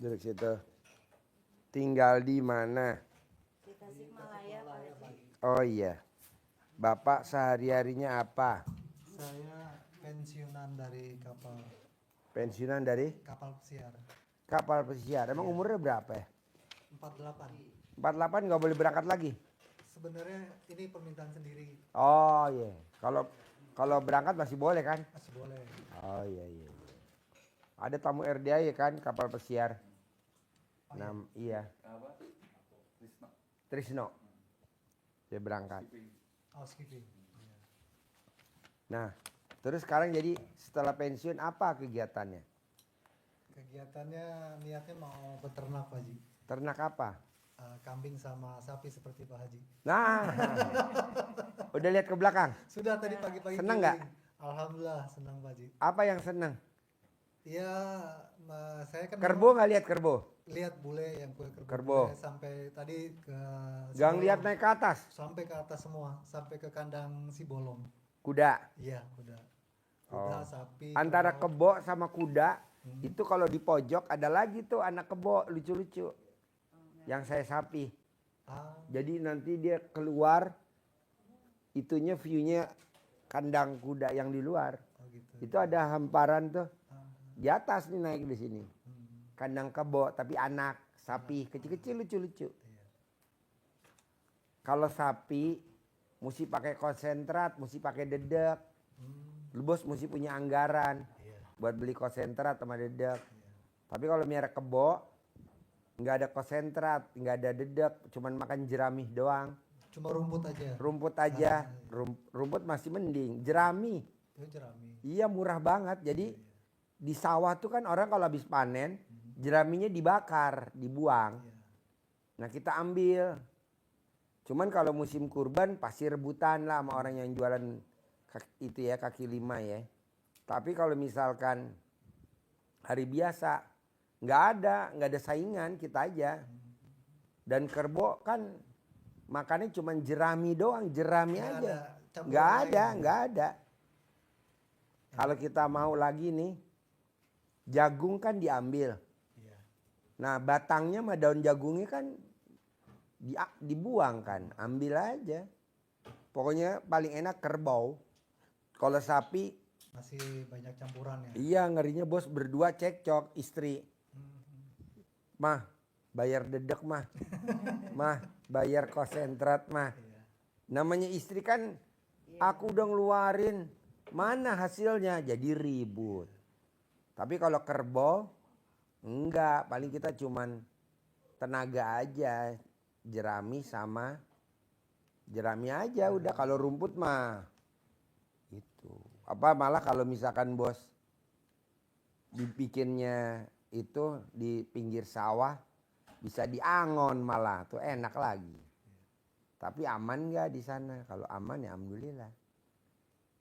Duduk situ. Tinggal di mana? Di Tasikmalaya, Pak Haji. Oh iya. Bapak sehari-harinya apa? Saya pensiunan dari Pensiunan dari kapal pesiar. kapal pesiar. Emang Iya. umurnya berapa ya? 48. 48 nggak boleh berangkat lagi? Sebenarnya ini permintaan sendiri, Oh iya. Kalau berangkat masih boleh kan? masih boleh. Oh iya. Ada tamu RDA ya kan kapal pesiar. Oh, Iya. Trisno. Dia berangkat. Housekeeping. Iya. Nah, terus sekarang jadi setelah pensiun apa kegiatannya? Kegiatannya niatnya mau beternak Pak Haji. Ternak apa? Kambing sama sapi seperti Pak Haji. Nah, udah lihat ke belakang. Sudah tadi pagi-pagi. Senang nggak? keliling. Alhamdulillah senang Pak Haji. Apa yang seneng? Iya, saya kan Kerbo nggak lihat kerbo? lihat bule yang kue Kerbau. bule sampai tadi ke Gang Sibolong. lihat naik ke atas. Sampai ke atas semua, sampai ke kandang Sibolong. Kuda. Iya, kuda. Oh. Kuda, sapi. Antara kerbau. kebo sama kuda itu kalau di pojok ada lagi tuh anak kebo lucu-lucu. Yang saya sapi. Ah, Jadi nanti dia keluar itunya view-nya kandang kuda yang di luar. oh gitu. Itu ada hamparan tuh Ah, di atas nih naik di sini. hmm, Kandang kebo tapi anak sapi kecil-kecil lucu-lucu. iya. Kalau sapi mesti pakai konsentrat, mesti pakai dedek. Hmm, Lu bos mesti punya anggaran iya, buat beli konsentrat sama dedek. iya. Tapi kalau miara kebo nggak ada konsentrat, nggak ada dedek, cuman makan jeramih doang. Cuma rumput aja. Rumput aja, rumput masih mending. Jeramih, Itu jerami. iya murah banget. Jadi Iya, di sawah tuh kan orang kalau habis panen jeraminya dibakar, dibuang. iya. Nah kita ambil. Cuman kalau musim kurban pasti rebutan lah sama orang yang jualan itu ya kaki lima ya. Tapi kalau misalkan hari biasa nggak ada saingan kita aja. Dan kerbo kan makannya cuman jerami doang, jerami Nggak aja. ada campuran Nggak lain ada, ya? nggak ada. Kalau kita mau lagi nih, jagung kan diambil. Iya. Nah batangnya sama daun jagungnya kan dibuang kan, ambil aja. Pokoknya paling enak kerbau. Kalau sapi, Masih banyak campuran ya. iya ngerinya bos berdua cekcok istri. Hmm, Mah bayar dedek mah, mah bayar konsentrat mah. iya. Namanya istri kan, aku udah ngeluarin, mana hasilnya? Jadi ribut. Tapi kalau kerbau, enggak, paling kita cuman tenaga aja, jerami sama jerami aja udah. Kalau rumput mah itu apa malah kalau misalkan bos dibikinnya itu di pinggir sawah bisa diangon malah tuh enak lagi. Tapi aman nggak di sana? Kalau aman ya alhamdulillah.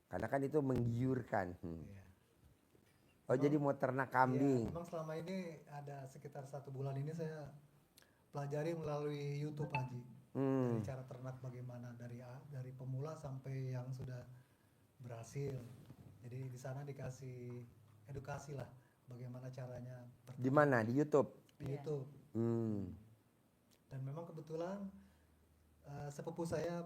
Karena kan itu menggiurkan. Iya. Oh jadi mau ternak kambing. Iya, memang selama ini ada sekitar 1 bulan ini saya pelajari melalui YouTube Haji. Dari cara ternak bagaimana dari pemula sampai yang sudah berhasil. Jadi di sana dikasih edukasi lah bagaimana caranya Di berternak mana? Di YouTube. di YouTube. Dan memang kebetulan sepupu saya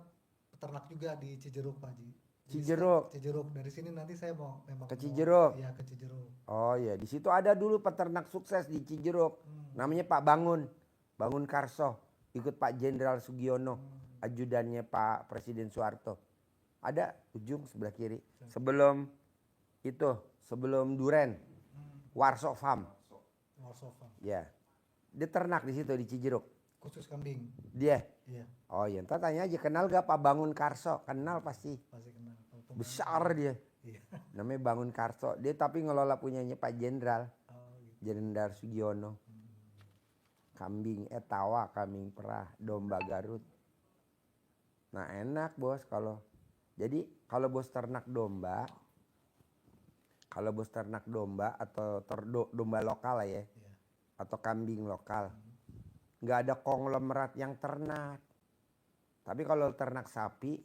peternak juga di Cijeruk Pak Haji. Jadi Cijeruk. Cijeruk. Dari sini nanti saya mau memang Ke mau- Cijeruk? Iya ke Cijeruk. Oh ya di situ ada dulu peternak sukses di Cijeruk. Namanya Pak Bangun Karso. Ikut Pak Jenderal Sugiono, ajudannya Pak Presiden Soeharto. Ada ujung sebelah kiri. Sebelum Duren, Warso Farm. Warsofa. Ya, dia ternak di situ di Cijeruk. Khusus kambing. Dia. Iya, Oh iya, ntar tanya aja kenal gak Pak Bangun Karso? Kenal pasti. pasti kenal. Kalau pemain- Besar dia. Iya. Namanya Bangun Karso. Dia tapi ngelola punyanya Pak Jenderal. Oh, gitu. Jenderal Sugiono. Kambing etawa, kambing perah, domba Garut. Nah enak bos kalau. Jadi kalau bos ternak domba. Kalau bos ternak domba atau domba lokal lah ya. Iya. Atau kambing lokal. Nggak ada konglomerat yang ternak. Tapi kalau ternak sapi,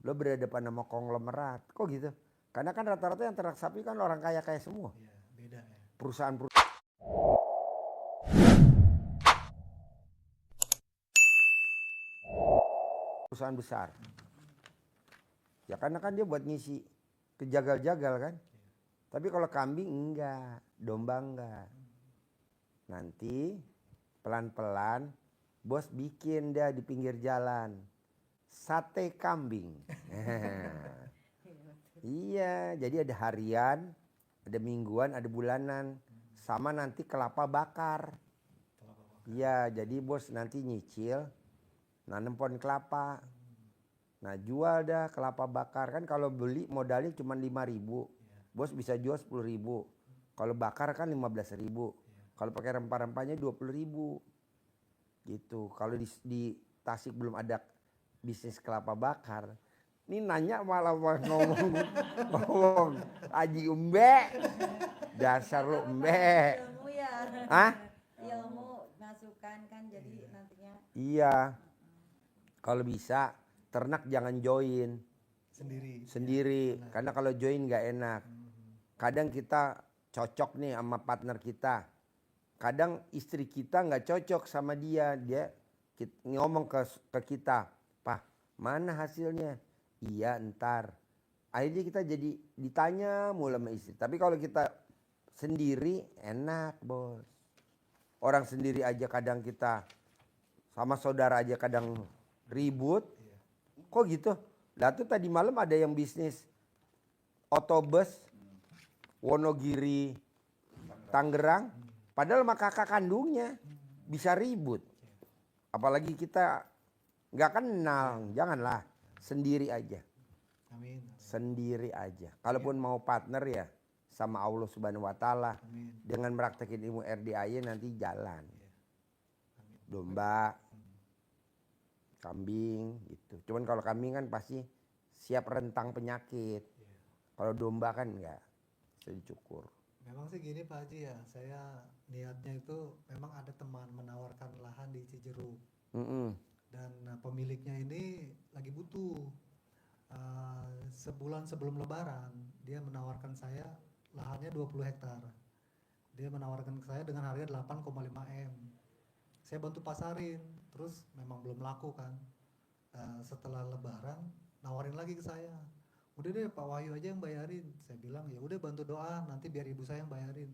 lo berhadapan sama konglomerat. Kok gitu? Karena kan rata-rata yang ternak sapi kan orang kaya-kaya semua. Iya, beda ya. Perusahaan perusahaan besar. Ya karena kan dia buat ngisi kejagal-jagal kan. Tapi kalau kambing enggak, domba enggak. Nanti pelan-pelan bos bikin dia di pinggir jalan sate kambing. Iya, jadi ada harian, ada mingguan, ada bulanan, sama nanti kelapa bakar. Iya, jadi bos nanti nyicil, nanam pohon kelapa. Nah jual dah kelapa bakar, kan kalau beli modalnya cuma 5.000, bos bisa jual 10.000. Kalau bakar kan 15.000. Kalau pakai rempah-rempahnya 20.000. Gitu. Kalau di Tasik belum ada bisnis kelapa bakar. Ini nanya malah ngomong Haji Umbe. Dasar lu Umbe. Ilmu ya. Hah? Ilmu masukan kan jadi nantinya. Iya. Kalau bisa ternak jangan join sendiri. Karena kalau join nggak enak. Kadang kita cocok nih sama partner kita. Kadang istri kita nggak cocok sama dia. Dia ngomong ke kita, "Pak, mana hasilnya?" "Iya, ntar." Akhirnya kita jadi ditanya mulu sama istri. Tapi kalau kita sendiri enak, bos. Orang sendiri aja kadang kita sama saudara aja kadang ribut. Kok gitu? Lah tuh tadi malam ada yang bisnis otobus Wonogiri Tangerang, padahal sama kakak kandungnya bisa ribut. Apalagi kita nggak kenal, janganlah, sendiri aja. Amin. Sendiri aja. Kalaupun mau partner ya sama Allah Subhanahu wa taala. Dengan meraktekin ilmu RDAY nanti jalan. Domba, kambing gitu. Cuman kalau kambing kan pasti siap rentang penyakit. Kalau domba kan enggak, bisa dicukur. Memang sih gini Pak Haji ya, saya niatnya itu memang ada teman menawarkan lahan di Cijeruk. Dan pemiliknya ini lagi butuh. Sebulan sebelum lebaran dia menawarkan saya lahannya 20 hektar. Dia menawarkan ke saya dengan harga 8,5 M. Saya bantu pasarin, terus memang belum laku kan. Setelah lebaran nawarin lagi ke saya, udah deh Pak Wahyu aja yang bayarin. Saya bilang ya udah bantu doa, nanti biar ibu saya yang bayarin.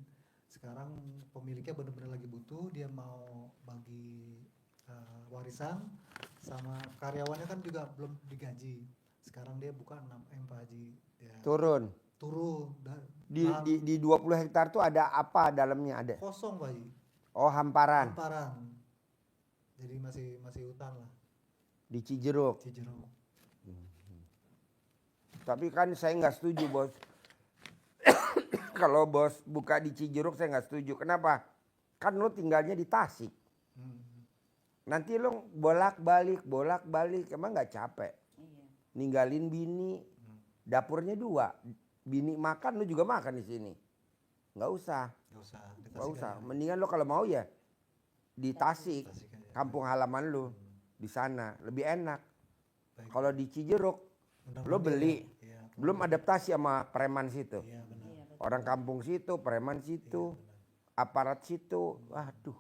Sekarang pemiliknya benar-benar lagi butuh, dia mau bagi warisan, sama karyawannya kan juga belum digaji. Sekarang dia buka 6 M Pak Haji. Ya, Turun. Di 20 hektar tuh ada apa dalamnya ada? Kosong Pak Haji. Oh, hamparan. Jadi masih hutan lah. Di Cijeruk. Cijeruk. Tapi kan saya nggak setuju, bos. Kalau bos buka di Cijeruk saya nggak setuju. Kenapa? Kan lo tinggalnya di Tasik. Nanti lo bolak-balik, emang nggak capek? Iya. Ninggalin bini, dapurnya 2. Bini makan, lo juga makan di sini. Nggak usah. Mendingan lo kalau mau ya di Tasik, kampung halaman lo di sana lebih enak. Kalau di Cijeruk lo beli, belum adaptasi sama preman situ. Iya, benar. Orang kampung situ, preman situ, aparat situ, waduh.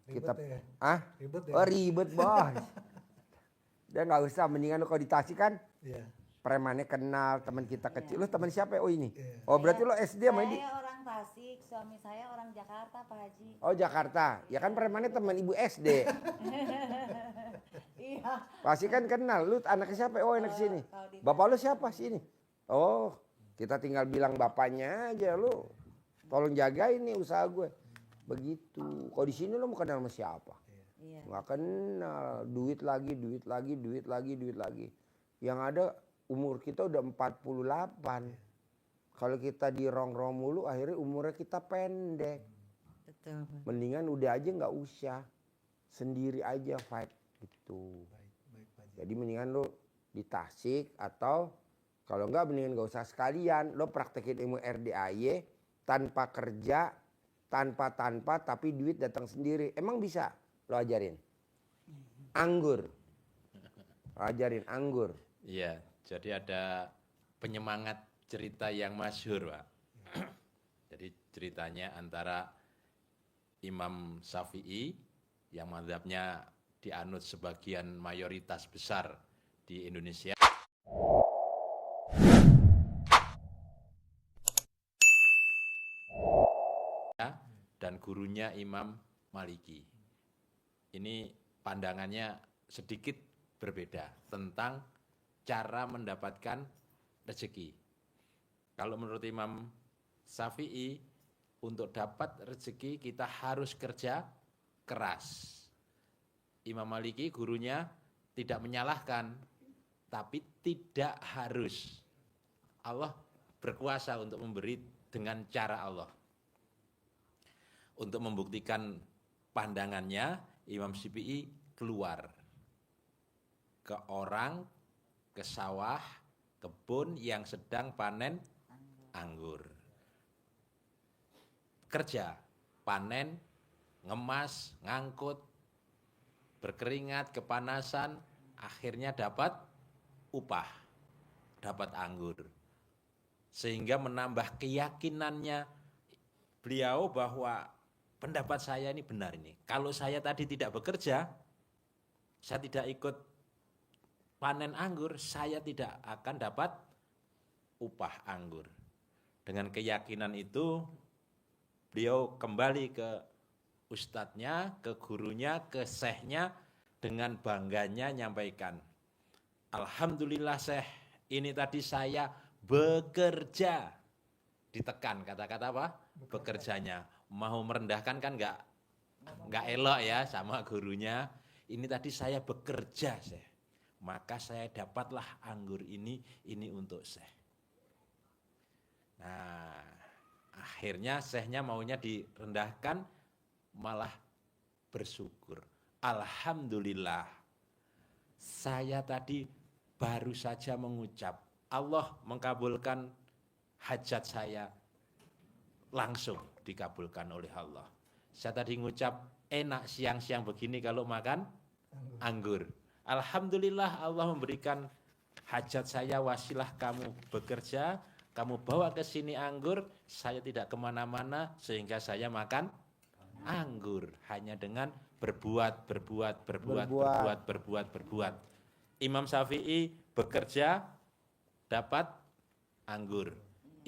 Kita Ribet ya? Oh ribet bos. Dia nggak usah, mendingan lo kalau di Tasik kan premannya kenal, teman kita kecil. Lo teman siapa? Oh ini. Oh berarti lo SD sama ini. Saya orang Tasik, suami saya orang Jakarta Pak Haji. Oh Jakarta, ya kan premannya teman ibu SD. Iya. Pasti kan kenal. Lu anaknya siapa? Oh anak sini. Bapak lu siapa sini? Oh kita tinggal bilang bapaknya aja, lu tolong jaga ini usaha gue. Begitu. Kalau di sini lu mau kenal sama siapa? Iya. Nggak kenal. Duit lagi. Yang ada umur kita udah 48. Kalau kita dirongrong mulu akhirnya umurnya kita pendek. Betul. Mendingan udah aja nggak usah. Sendiri aja fight gitu. Jadi mendingan lo di Tasik atau kalau enggak mendingan gak usah sekalian. Lo praktekin ilmu RDAY tanpa kerja, tanpa tapi duit datang sendiri. Emang bisa lo ajarin? Anggur. Lo ajarin anggur. Iya, jadi ada penyemangat cerita yang masyhur, Pak. Jadi ceritanya antara Imam Syafi'i yang mazhabnya dianut sebagian mayoritas besar di Indonesia. Dan gurunya Imam Maliki. Ini pandangannya sedikit berbeda tentang cara mendapatkan rezeki. Kalau menurut Imam Syafi'i, untuk dapat rezeki kita harus kerja keras. Imam Maliki gurunya tidak menyalahkan, tapi tidak harus. Allah berkuasa untuk memberi dengan cara Allah. Untuk membuktikan pandangannya, Imam Syafi'i keluar ke orang, ke sawah, kebun yang sedang panen anggur. Kerja, panen, ngemas, ngangkut, berkeringat, kepanasan, akhirnya dapat upah, dapat anggur. Sehingga menambah keyakinannya beliau bahwa pendapat saya ini benar ini. Kalau saya tadi tidak bekerja, saya tidak ikut panen anggur, saya tidak akan dapat upah anggur. Dengan keyakinan itu, beliau kembali ke ustadznya, ke gurunya, ke syekhnya, dengan bangganya nyampaikan, alhamdulillah syekh, ini tadi saya bekerja. Ditekan kata-kata apa? Bekerjanya. Mau merendahkan kan nggak elok ya sama gurunya. Ini tadi saya bekerja, Syekh. Maka saya dapatlah anggur ini untuk Syekh. Nah, akhirnya Syekhnya maunya direndahkan, malah bersyukur. Alhamdulillah, saya tadi baru saja mengucap, Allah mengabulkan hajat saya, langsung dikabulkan oleh Allah. Saya tadi ngucap, enak siang-siang begini kalau makan anggur. Alhamdulillah Allah memberikan hajat saya, wasilah kamu bekerja, kamu bawa ke sini anggur, saya tidak kemana-mana sehingga saya makan anggur. Hanya dengan berbuat. Imam Syafi'i bekerja, dapat anggur.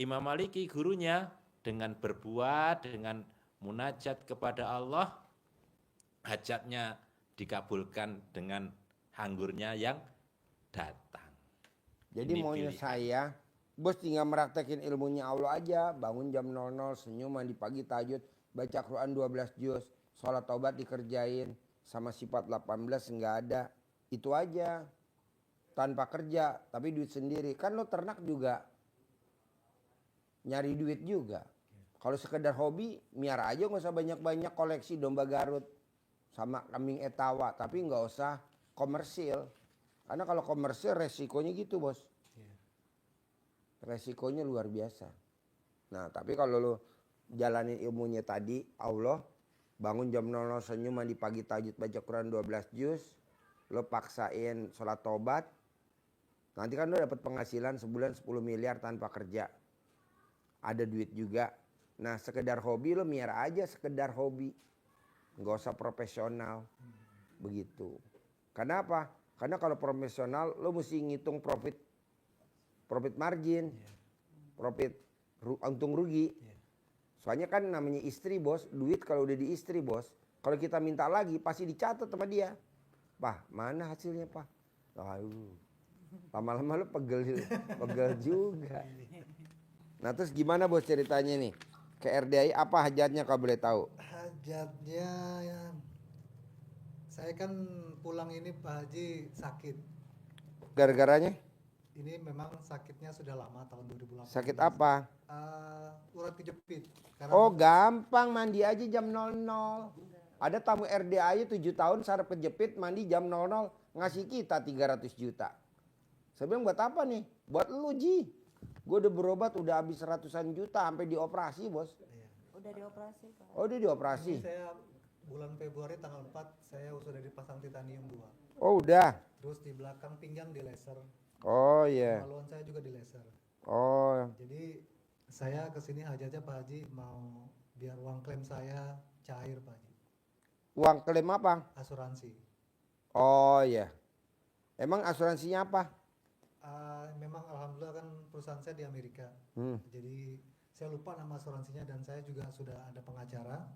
Imam Maliki gurunya dengan berbuat, dengan munajat kepada Allah, hajatnya dikabulkan dengan anggurnya yang datang. Jadi Ini maunya pilihan. saya, bos tinggal meraktekin ilmunya Allah aja, bangun jam 00, senyum, mandi pagi, tahajud, baca Quran 12 juz, sholat taubat dikerjain, sama sifat 18 nggak ada. Itu aja, tanpa kerja, tapi duit sendiri. Kan lo ternak juga nyari duit juga. Kalau sekedar hobi, miara aja, nggak usah banyak-banyak koleksi domba Garut sama kambing etawa, tapi nggak usah komersil. Karena kalau komersil resikonya gitu, bos. Resikonya luar biasa. Nah, tapi kalau lo jalanin ilmunya tadi, Allah, bangun jam 00, senyum, mandi pagi, tahajud, baca Quran 12 juz, lo paksain sholat tobat, nanti kan lo dapat penghasilan sebulan 10 miliar tanpa kerja. Ada duit juga. Nah, sekedar hobi lo miara aja, sekedar hobi. Nggak usah profesional. Begitu. Kenapa? Karena kalau profesional lo mesti ngitung profit margin, profit untung rugi. Soalnya kan namanya istri, bos, duit kalau udah di istri, bos, kalau kita minta lagi pasti dicatat sama dia. Pak, mana hasilnya, Pak? Aduh, lama-lama lo pegel juga. Nah, terus gimana, bos, ceritanya nih? Ke RDI apa hajatnya kalau boleh tahu? Hajatnya ya, saya kan pulang ini Pak Haji sakit. Gara-garanya? Ini memang sakitnya sudah lama, tahun 2018. Sakit apa? Urat kejepit. Oh, gampang, mandi aja jam 00. Ada tamu RDI 7 tahun saraf kejepit, mandi jam 00, ngasih kita 300 juta. Saya bilang, buat apa nih? Buat lu, Ji. Gue udah berobat, udah habis ratusan juta, sampai dioperasi, bos. Udah dioperasi, Pak. Oh, udah dioperasi? Ini saya bulan Februari tanggal 4, saya sudah dipasang titanium 2. Oh, udah. Terus di belakang pinggang di laser. Oh, iya. Kemaluan saya juga di laser. Oh, Jadi saya kesini hajatnya Pak Haji mau biar uang klaim saya cair Pak Haji. uang klaim apa? Asuransi. Oh, iya. Emang asuransinya apa? Memang alhamdulillah kan perusahaan saya di Amerika. Jadi saya lupa nama asuransinya dan saya juga sudah ada pengacara.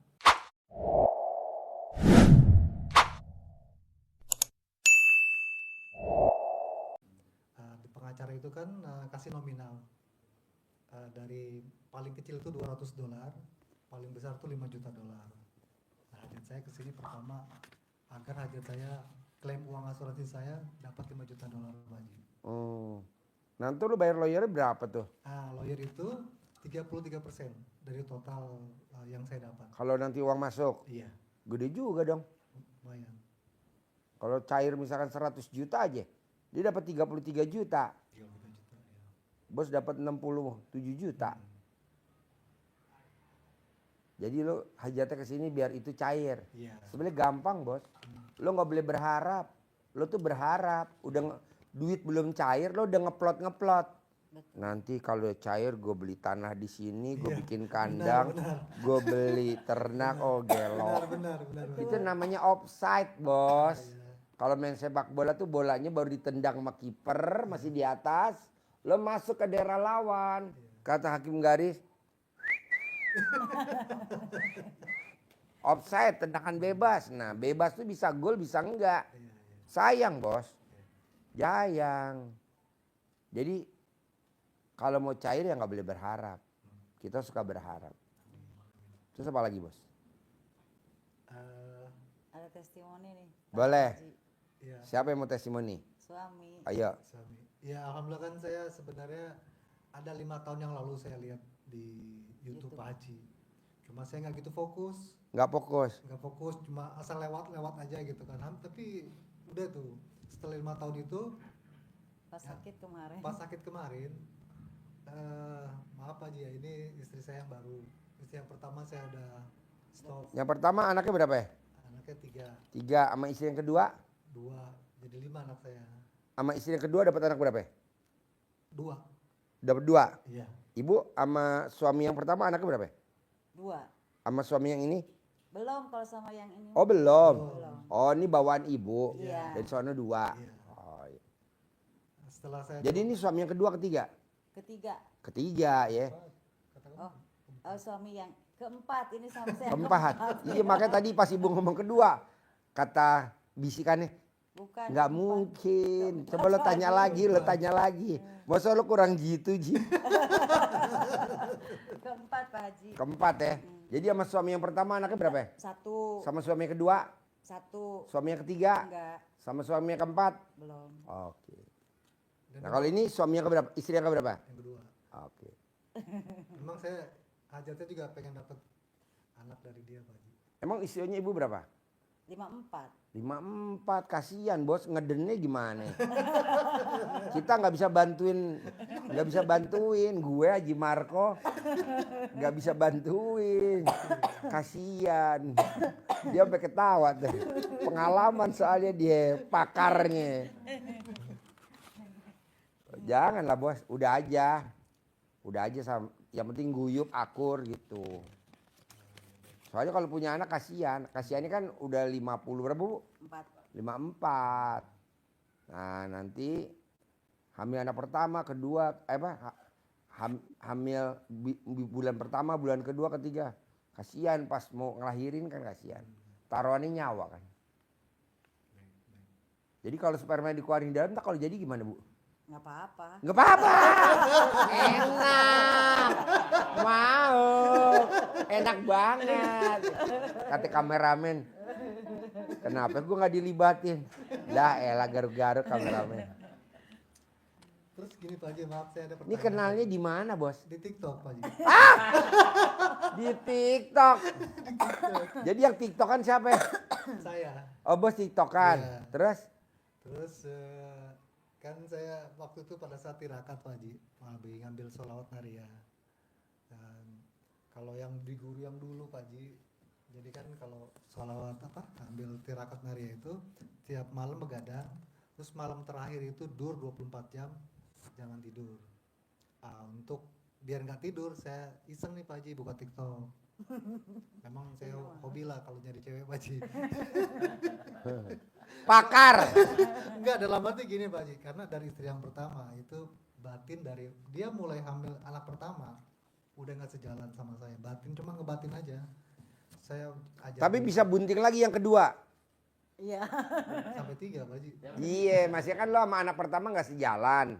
Di pengacara itu kan kasih nominal. Dari paling kecil itu $200, paling besar tuh $5 juta. Nah, hajat saya kesini pertama agar hajat saya klaim uang asuransi saya dapat $5 juta, Pak Haji. Oh. Nanti lu bayar lawyernya berapa tuh? Lawyer itu 33% dari total yang saya dapat. Kalau nanti uang masuk? Iya, Gede juga dong. lumayan. Kalau cair misalkan 100 juta aja, dia dapat 33 juta. 33 juta, ya. Bos dapat 67 juta. Jadi lo hajatnya ke sini biar itu cair. Iya. Sebenarnya gampang, Bos. Lo nggak boleh berharap. Lo tuh berharap, duit belum cair, lo udah ngeplot. Nanti kalau cair gue beli tanah di sini, gue bikin kandang, gue beli ternak, gelo. Benar. Itu namanya offside, Bos. Kalau main sepak bola tuh bolanya baru ditendang sama kiper, masih di atas, lo masuk ke daerah lawan. Kata hakim garis, offside, tendangan bebas. Nah, bebas tuh bisa gol, bisa enggak. Sayang, Bos. Sayang. Jadi kalau mau cair ya nggak boleh berharap. Kita suka berharap. Terus apa lagi, Bos? Ada testimoni nih. Pak Boleh. Haji. Iya. Siapa yang mau testimoni? Suami. Ayo. Suami. Ya alhamdulillah kan saya sebenarnya ada 5 tahun yang lalu saya lihat di YouTube Pak Haji. Cuma saya nggak gitu fokus. Nggak fokus. Cuma asal lewat aja gitu kan. Tapi udah tuh setelah 5 tahun itu Pas sakit kemarin. pas sakit kemarin, maaf Haji ya, ini istri saya yang baru. Istri yang pertama saya udah stop. Yang pertama anaknya berapa ya? Anaknya 3, 3. Sama istri yang kedua? 2, jadi 5 anak saya. Sama istri yang kedua dapat anak berapa ya? 2. Dapat 2. Iya. Ibu sama suami yang pertama anaknya berapa ya? 2. Sama suami yang ini? Belum kalau sama yang ini. Oh belum. Belum. Oh ini bawaan ibu. Iya. Dan sono 2. Iya. Oh, iya. Setelah saya Jadi ini suami yang kedua, ketiga? Ketiga. Ketiga ya. Suami yang keempat ini sama saya. Keempat. Iya makanya tadi pas ibu ngomong kedua, kata bisikannya, Bukan. nggak keempat. mungkin. Coba lo tanya lagi. Masa lo kurang gitu, Ji? Keempat Pak Haji. Keempat ya. Jadi sama suami yang pertama anaknya berapa ya? 1. Sama suami yang kedua? 1. Suami yang ketiga? Enggak. Sama suami yang keempat? Belum. Oke. Nah kalau ini suami yang keberapa? Istri yang keberapa? yang kedua. Oke. Memang saya hajatnya juga pengen dapat anak dari dia Pak Haji. Emang istrinya ibu berapa? 54. 54. Kasihan bos, ngedennya gimana? Kita nggak bisa bantuin. Gue Haji Marco nggak bisa bantuin. Kasihan. Dia sampai ketawa tuh. Pengalaman soalnya dia pakarnya. Janganlah bos, udah aja sama, yang penting guyup akur gitu. Soalnya kalau punya anak kasihannya kan udah 50 berapa bu? 4. 54. Nah nanti hamil anak pertama, kedua, hamil bulan pertama, bulan kedua, ketiga. Kasihan pas mau ngelahirin kan kasihan. Taruhannya nyawa kan. Jadi kalau sperma dikeluarin dalam, tak kalau jadi gimana bu? Nggak apa-apa. Nggak apa-apa. Enak. Mau. Enak banget. Kata kameramen. Kenapa gue nggak dilibatin? Dah elah garuk-garuk kameramen. Terus gini Pak Haji, maaf saya ada pertanyaan. Ini kenalnya di mana bos? Di TikTok Pak Haji. Di TikTok. Jadi yang TikTokan siapa ya? Saya. Oh bos TikTokan. Iya. Terus? Terus kan saya waktu itu pada saat tirakat Pak Haji, lagi ngambil sholawat nariyah. Dan kalau yang di guru yang dulu Pak Haji, jadi kan kalau sholawat ambil tirakat nariyah itu tiap malam begadang, terus malam terakhir itu dur 24 jam jangan tidur. Untuk biar nggak tidur saya iseng nih Pak Haji buka TikTok. Memang saya hobi lah kalau nyari cewek Pak Haji. Pakar. Enggak, dalam arti gini Pak Haji, karena dari istri yang pertama itu batin dari dia mulai hamil anak pertama udah nggak sejalan sama saya, batin cuma ngebatin aja. Saya ajarin Tapi bisa bunting lagi yang kedua. Iya. sampai 3 Pak Haji. Iya, masih kan lo sama anak pertama nggak sejalan.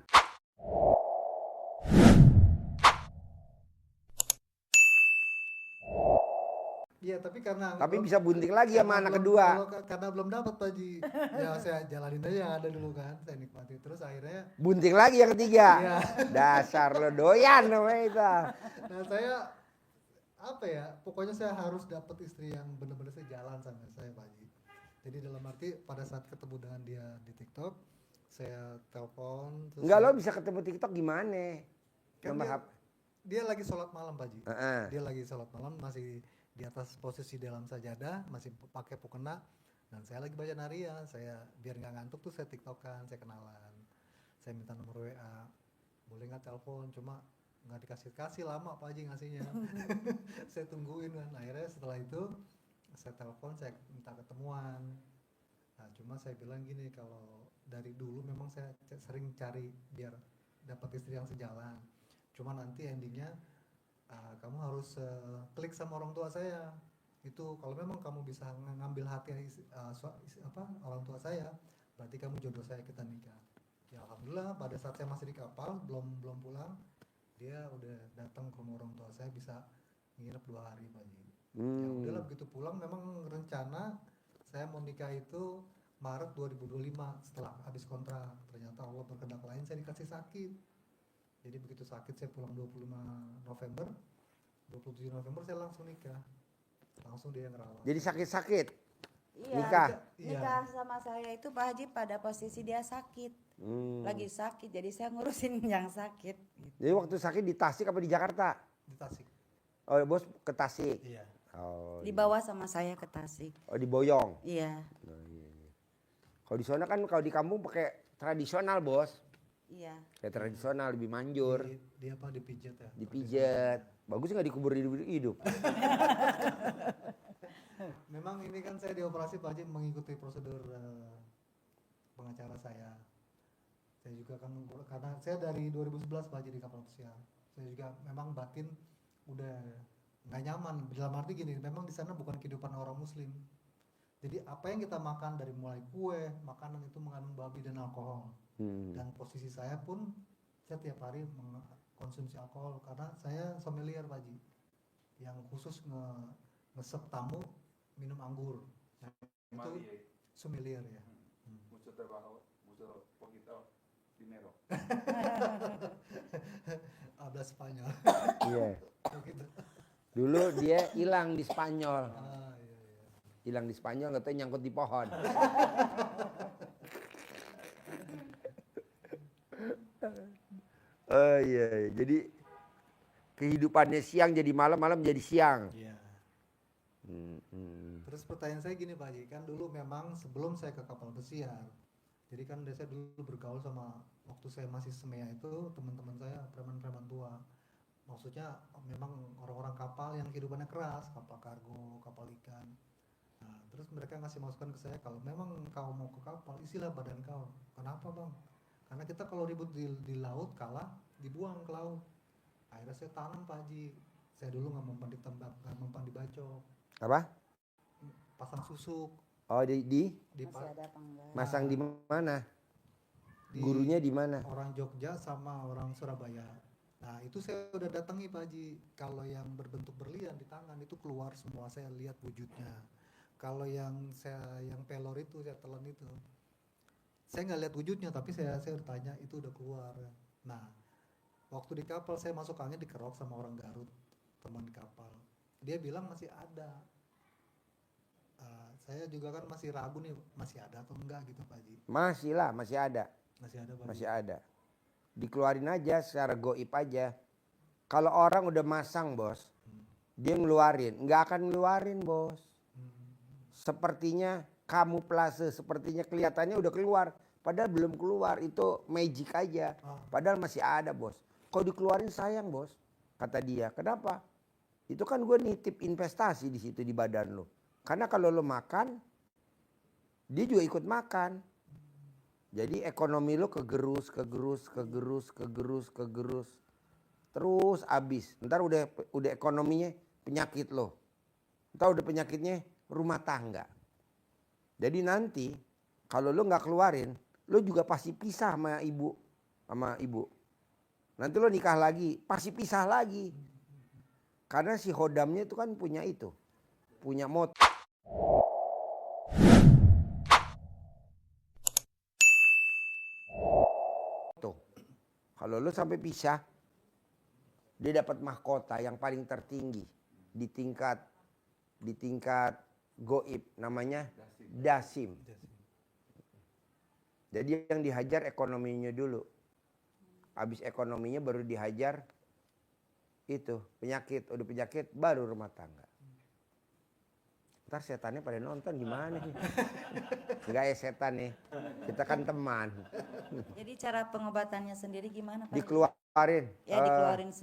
Iya, tapi karena Tapi bisa bunting lagi sama anak kedua. Karena belum dapat Pak Haji. Ya saya jalanin aja yang ada dulu kan, saya nikmati. Terus akhirnya Bunting lagi yang ketiga. Iya. Dasar lo doyan namanya itu. nah saya apa ya, pokoknya saya harus dapat istri yang benar-benar sejalan sama saya Pak Haji. Jadi dalam arti pada saat ketemu dengan dia di TikTok, saya telepon. terus Enggak, saya- lo bisa ketemu TikTok gimana? Kan Nomor dia, HP. dia lagi sholat malam Pak Haji. Heeh. Dia lagi sholat malam, masih di atas posisi dalam sajadah, masih pakai pukena, dan saya lagi baca naria. Saya biar nggak ngantuk tuh saya tiktokan, saya kenalan, saya minta nomor WA, boleh nggak telepon, cuma nggak dikasih lama Pak Haji ngasihnya. Saya tungguin kan, akhirnya setelah itu saya telepon, saya minta ketemuan. Nah cuma saya bilang gini, kalau dari dulu memang saya sering cari biar dapat istri yang sejalan, cuma nanti endingnya kamu harus klik sama orang tua saya. Itu kalau memang kamu bisa ngambil hati orang tua saya, berarti kamu jodoh saya, kita nikah. Ya alhamdulillah pada saat saya masih di kapal, belum pulang, dia udah datang ke rumah orang tua saya, bisa nginep 2 hari Pak Haji. Ya udahlah, begitu pulang memang rencana saya mau nikah itu Maret 2025 setelah habis kontrak. Ternyata Allah berkehendak lain, saya dikasih sakit. Jadi begitu sakit saya pulang 25 November, 27 November saya langsung nikah. Langsung dia yang rawat. Jadi sakit-sakit. Iya. Nikah? Iya. Nikah sama saya itu Pak Haji pada posisi dia sakit. Lagi sakit, jadi saya ngurusin yang sakit. Jadi waktu sakit di Tasik apa di Jakarta? Di Tasik. Oh bos ke Tasik. Iya. Oh, Dibawa sama saya ke Tasik. oh di Boyong. Iya. Oh, iya, iya. Kalau di sana kan kalau di kampung pakai tradisional bos. Iya. Kayak tradisional lebih manjur. Dia apa, dipijat ya? Dipijat. Bagus nggak dikubur hidup-hidup. Memang ini kan saya dioperasi Pak Haji mengikuti prosedur pengacara saya. Saya juga kan karena saya dari 2011 Pak Haji di kapal pesiar. Saya juga memang batin udah nggak nyaman. Dalam arti gini, memang di sana bukan kehidupan orang Muslim. Jadi apa yang kita makan dari mulai kue, makanan itu mengandung babi dan alkohol. Dan posisi saya pun saya tiap hari mengkonsumsi alkohol karena saya sommelier Pak Haji, yang khusus ngesep tamu minum anggur. Nah, itu sommelier ya. Mucho trabajo, mucho poquito dinero. Habla Spanyol. Iya. Gitu. Dulu dia hilang di Spanyol. Iya. Hilang di Spanyol nggak tahu nyangkut di pohon. Oh iya, jadi kehidupannya siang jadi malam, malam jadi siang. Iya. Terus pertanyaan saya gini Pak Haji, kan dulu memang sebelum saya ke kapal pesiar, jadi kan saya dulu bergaul sama, waktu saya masih semea itu teman-teman saya preman-preman tua. Maksudnya memang orang-orang kapal yang kehidupannya keras, kapal kargo, kapal ikan. Nah, terus mereka ngasih masukan ke saya, kalau memang kau mau ke kapal, isilah badan kau. Kenapa bang? Karena kita kalau ribut di laut kalah, dibuang ke laut. Akhirnya saya tanam Pak Haji. Saya dulu nggak mempan ditembak, nggak mempan dibacok. Apa? Pasang susuk. Oh di Masih ada apa enggak? masang di mana? Di Gurunya di mana? orang Jogja sama orang Surabaya. Nah itu saya udah datangi Pak Haji. Kalau yang berbentuk berlian di tangan itu keluar semua, saya lihat wujudnya. Kalau yang pelor itu, saya telan itu, saya nggak lihat wujudnya, tapi saya bertanya itu udah keluar. Nah waktu di kapal saya masuk angin dikerok sama orang Garut, teman kapal. Dia bilang masih ada. Saya juga kan masih ragu nih, masih ada atau enggak gitu Pak Haji. Masih lah, masih ada. Masih ada Pak Haji. Masih ada. Dikeluarin aja secara goib aja. Kalau orang udah masang bos, dia ngeluarin, nggak akan ngeluarin bos. Sepertinya kamuflase, sepertinya kelihatannya udah keluar, padahal belum keluar, itu magic aja. Padahal masih ada bos. Kalau dikeluarin sayang bos, kata dia. Kenapa? Itu kan gue nitip investasi di situ di badan lo. Karena kalau lo makan, dia juga ikut makan. Jadi ekonomi lo kegerus. Terus habis. Ntar udah ekonominya penyakit lo. Ntar udah penyakitnya rumah tangga. Jadi nanti kalau lo nggak keluarin, lo juga pasti pisah sama ibu. Nanti lo nikah lagi, pasti pisah lagi. Karena si Hodamnya itu kan punya motor. Kalau lo sampai pisah, dia dapat mahkota yang paling tertinggi di tingkat goib, namanya dasim. Jadi yang dihajar ekonominya dulu. Habis ekonominya baru dihajar itu penyakit. Udah penyakit baru rumah tangga. Ntar setannya pada nonton gimana nih? Enggak ya setan nih. Kita kan teman. Jadi cara pengobatannya sendiri gimana Pak? Dikeluarin. Ya dikeluarin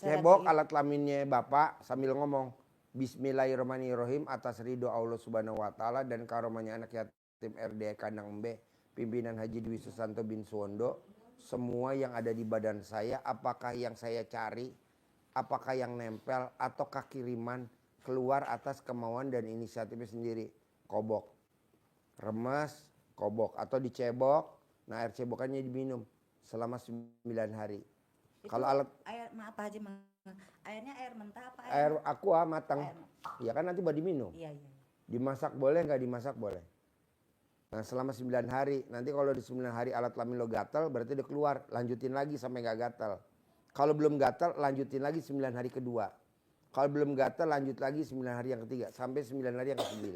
Cebok alat kelaminnya bapak sambil ngomong Bismillahirrahmanirrahim atas ridho Allah Subhanahu wa taala dan karomahnya anak yatim RD Kandang Embe, pimpinan Haji Dwi Susanto bin Suwondo, semua yang ada di badan saya, apakah yang saya cari, apakah yang nempel ataukah kiriman, keluar atas kemauan dan inisiatifnya sendiri. Kobok, remes, kobok atau dicebok, nah air cebokannya diminum selama 9 hari. Kalau alat air, maaf Pak Haji, airnya air mentah apa air aqua matang, ya kan nanti baru diminum. Iya. Dimasak boleh, nggak dimasak boleh. Nah selama 9 hari, nanti kalau di 9 hari alat kelamin lo gatal, berarti dia keluar, lanjutin lagi sampai nggak gatal. Kalau belum gatal, lanjutin lagi 9 hari kedua. Kalau belum gatal, lanjut lagi 9 hari yang ketiga, sampai 9 hari yang ke-9.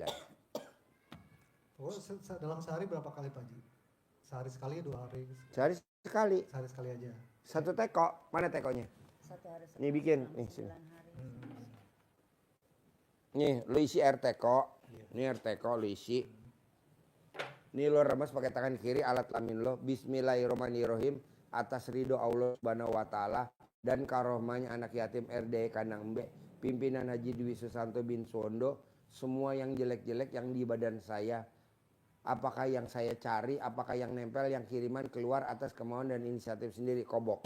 Oh, dalam sehari berapa kali Pak Haji? Sehari sekali, 2 hari? Sehari sekali. Sehari sekali aja. Satu teko, mana tekonya? Satu hari Nih bikin, nih sini. 9 hari. Nih lo isi air teko, nih air teko lo isi. Nih lo remes pakai tangan kiri alat kelamin lo. Bismillahirrahmanirrahim atas ridho Allah Subhanahu wa taala dan karomahnya anak yatim RD Kandang Embe, pimpinan Haji Dwi Susanto bin Suwondo, semua yang jelek-jelek yang di badan saya, apakah yang saya cari, apakah yang nempel, yang kiriman keluar atas kemauan dan inisiatif sendiri, kobok.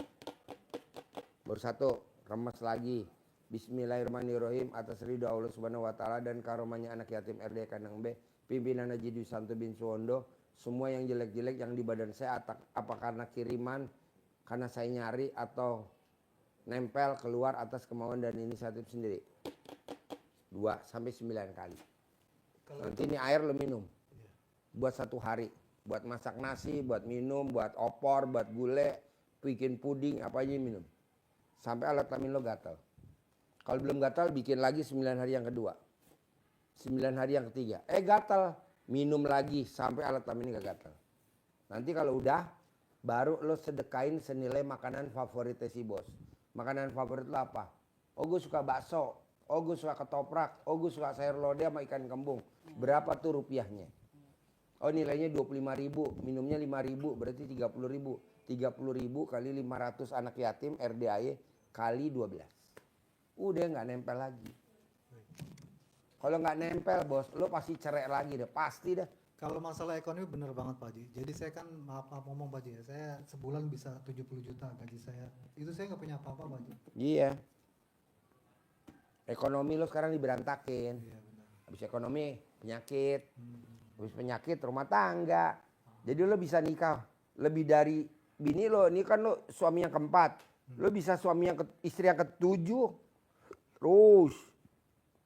Baru satu, remes lagi. Bismillahirrahmanirrahim atas ridho Allah Subhanahu wa taala dan karomahnya anak yatim RD Kandang Embe, pimpinan Haji Dwi Susanto bin Suwondo, semua yang jelek-jelek yang di badan saya, apa karena kiriman, karena saya nyari atau nempel keluar atas kemauan dan inisiatif sendiri. 2 sampai 9 kali. Nanti ini air lo minum. Buat 1 hari. Buat masak nasi, buat minum, buat opor, buat gulai, bikin puding, apa aja minum. Sampai alat kelamin lo gatal. Kalau belum gatal, bikin lagi 9 hari yang kedua. 9 hari yang ketiga. Gatal. Minum lagi sampai alat kelamin gak gatal. Nanti kalau udah, baru lo sedekain senilai makanan favoritnya si bos. Makanan favorit lo apa? Oh gue suka bakso, oh gue suka ketoprak, oh gue suka sayur lodeh sama ikan kembung. Berapa tuh rupiahnya? Oh nilainya 25.000, minumnya 5.000, berarti 30.000. 30.000 kali 500 anak yatim RDAY kali 12. Udah nggak nempel lagi. Kalau nggak nempel bos, lo pasti cerai lagi deh, pasti dah. Kalau masalah ekonomi bener banget Pak Haji. Jadi saya kan maaf ngomong Pak Haji ya, saya sebulan bisa 70 juta gaji saya. Itu saya nggak punya apa-apa Pak Haji. Iya. Ekonomi lo sekarang diberantakin. Iya benar. Habis ekonomi penyakit. Habis penyakit rumah tangga. Jadi lo bisa nikah lebih dari bini lo. Ini kan lo suami yang keempat. Lo bisa suami yang istri yang ketujuh. Terus